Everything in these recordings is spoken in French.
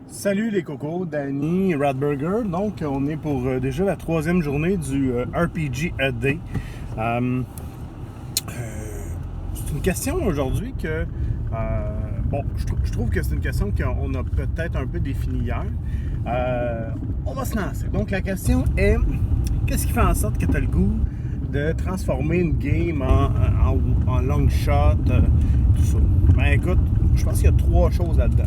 Salut les cocos, Danny Radburger. Donc, on est pour déjà la troisième journée du RPG A Day. C'est une question aujourd'hui que, je trouve que c'est une question qu'on a peut-être un peu définie hier. On va se lancer. Donc, la question est, qu'est-ce qui fait en sorte que tu as le goût de transformer une game en long shot, tout ça? Ben écoute, je pense qu'il y a trois choses là-dedans.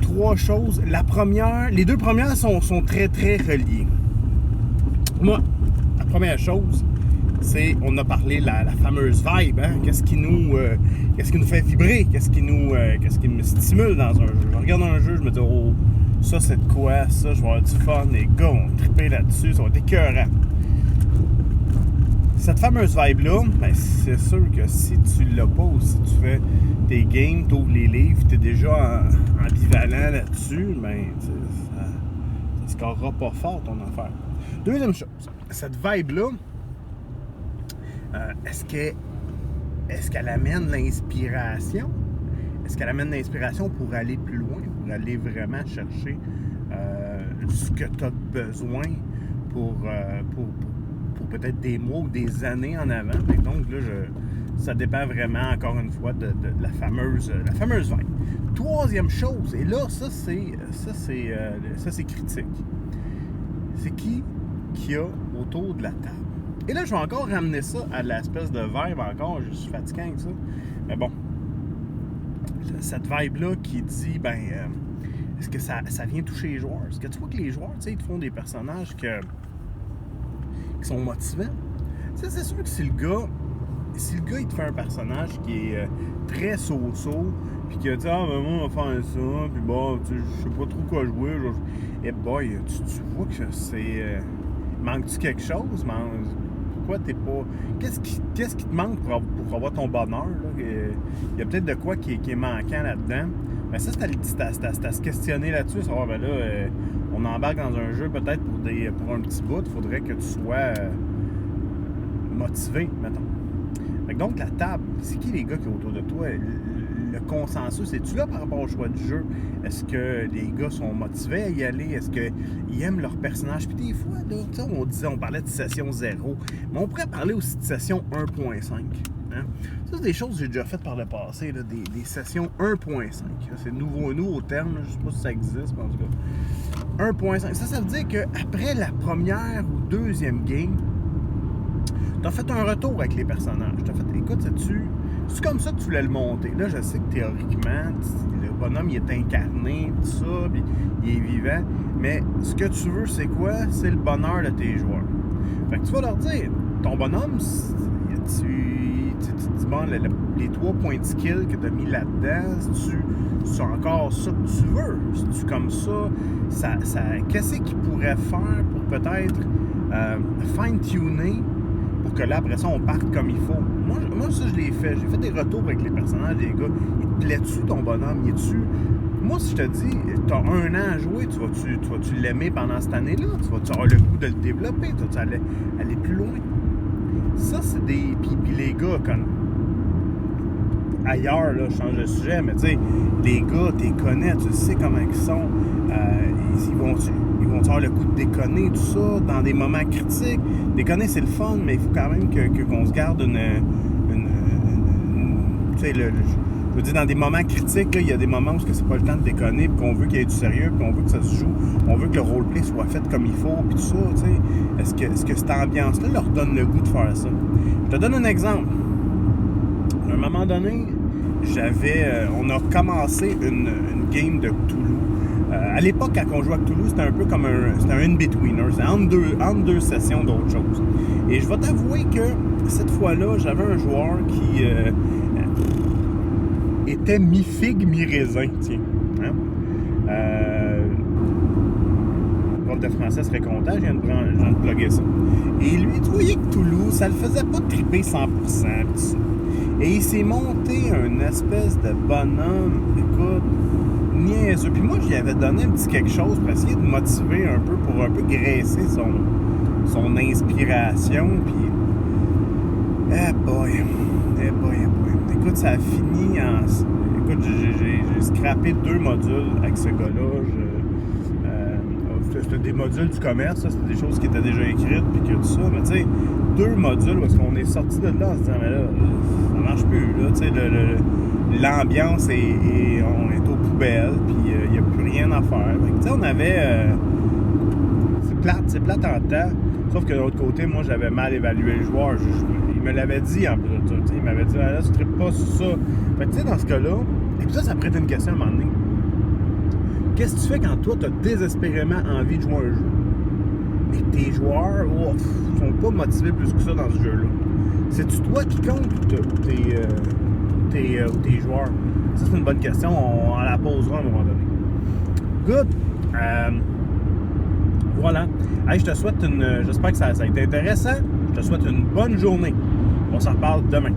Trois choses. La première, les deux premières sont très très reliées. Moi, la première chose, c'est, on a parlé la fameuse vibe, hein? Qu'est-ce qui nous fait vibrer, qu'est-ce qui me stimule dans un jeu. Je regarde un jeu, je me dis, oh, ça c'est de quoi, ça, je vais avoir du fun, les gars vont triper là-dessus, ça va être écœurant. Cette fameuse vibe-là, ben, c'est sûr que si tu l'as pas ou si tu fais tes games, tu ouvres les livres, tu es déjà ambivalent là-dessus, ben, ça ne scorera pas fort ton affaire. Deuxième chose, cette vibe-là, est-ce qu'elle amène l'inspiration? Est-ce qu'elle amène l'inspiration pour aller plus loin, pour aller vraiment chercher ce que tu as besoin pour peut-être des mois ou des années en avant. Donc là, ça dépend vraiment, encore une fois, de la fameuse vibe. Troisième chose, et là, ça c'est critique. C'est qui y a autour de la table? Et là, je vais encore ramener ça à l'espèce de vibe encore, je suis fatiguant avec ça. Mais bon, cette vibe-là qui dit, est-ce que ça vient toucher les joueurs? Est-ce que tu vois que les joueurs, tu sais, ils te font des personnages qui sont motivants? Tu sais, c'est sûr que si le gars il te fait un personnage qui est très so-so, puis qu'il a dit, moi on va faire ça, puis bon, tu sais, je sais pas trop quoi jouer, et boy, tu vois que c'est... manque-tu quelque chose? Pourquoi t'es pas... Qu'est-ce qui te manque pour avoir ton bonheur, là? Il y a peut-être de quoi qui est manquant là-dedans. Mais ça, c'est à se questionner là-dessus, savoir, ben là, on embarque dans un jeu peut-être pour un petit bout, il faudrait que tu sois motivé, mettons. Donc, la table, c'est qui les gars qui sont autour de toi? Le consensus, es-tu là par rapport au choix du jeu? Est-ce que les gars sont motivés à y aller? Est-ce qu'ils aiment leur personnage? Puis des fois, là, on parlait de session 0, mais on pourrait parler aussi de session 1.5. Hein? Ça, c'est des choses que j'ai déjà faites par le passé, là, des sessions 1.5. C'est nouveau terme, je ne sais pas si ça existe, mais en tout cas. 1.5. Ça veut dire qu'après la première ou deuxième game, tu as fait un retour avec les personnages. Tu as fait, écoute, c'est comme ça que tu voulais le monter. Là, je sais que théoriquement, le bonhomme, il est incarné, tout ça, puis il est vivant. Mais ce que tu veux, c'est quoi? C'est le bonheur de tes joueurs. Fait que tu vas leur dire, ton bonhomme, bon, les 3 points de skill que tu as mis là-dedans, c'est encore ça que tu veux. C'est comme ça qu'est-ce qu'il pourrait faire pour peut-être fine-tuner pour que là, après ça, on parte comme il faut. Moi ça, je l'ai fait. J'ai fait des retours avec les personnages des gars. Il te plaît-tu, ton bonhomme? Moi, si je te dis, t'as 1 an à jouer, tu vas-tu l'aimer pendant cette année-là? Tu vas-tu avoir le goût de le développer? Tu vas-tu aller plus loin? Ça, c'est des... Puis les gars, comme... Ailleurs, là, je change de sujet, mais tu sais, les gars, tu les connais, tu sais comment ils sont. Ils vont avoir le coup de déconner, tout ça, dans des moments critiques. Déconner, c'est le fun, mais il faut quand même qu'on se garde une tu sais, je veux dire, dans des moments critiques, il y a des moments où c'est pas le temps de déconner, puis qu'on veut qu'il y ait du sérieux, puis qu'on veut que ça se joue, on veut que le roleplay soit fait comme il faut, puis tout ça, tu sais. Est-ce que cette ambiance-là leur donne le goût de faire ça? Je te donne un exemple. À un moment donné, on a commencé une game de Cthulhu. À l'époque, quand on jouait à Cthulhu, c'était un peu comme c'était un in-betweener. C'était entre deux sessions d'autres choses. Et je vais t'avouer que cette fois-là, j'avais un joueur qui était mi-figue, mi-raisin, tiens. Hein? Le prof de français serait content, je viens de plugger ça. Et lui, tu voyais que Cthulhu, ça le faisait pas triper 100%. Et il s'est monté un espèce de bonhomme, écoute, niaiseux. Puis moi, j'y avais donné un petit quelque chose pour essayer de motiver un peu, pour un peu graisser son inspiration. Puis, boy. Écoute, ça a fini en... écoute, j'ai scrappé 2 modules avec ce gars-là. C'était des modules du commerce, c'était des choses qui étaient déjà écrites, puis que tout ça. Mais tu sais, 2 modules où est-ce qu'on est sorti de là en se disant, mais là, ça marche plus, là. Tu sais, l'ambiance on est aux poubelles, puis il n'y a plus rien à faire. Tu sais, on avait... c'est plate en temps. Sauf que de l'autre côté, moi, j'avais mal évalué le joueur. Il me l'avait dit en plus de ça. Il m'avait dit, ah, là, tu tripes pas sur ça. Fait que tu sais, dans ce cas-là, et puis ça prête une question à un moment donné. Qu'est-ce que tu fais quand toi, tu as désespérément envie de jouer un jeu? Mais que tes joueurs sont pas motivés plus que ça dans ce jeu-là. C'est-tu toi qui compte ou tes joueurs? Ça, c'est une bonne question. On la posera à un moment donné. Good. Voilà. Hey, je te souhaite j'espère que ça a été intéressant. Je te souhaite une bonne journée. On s'en reparle demain.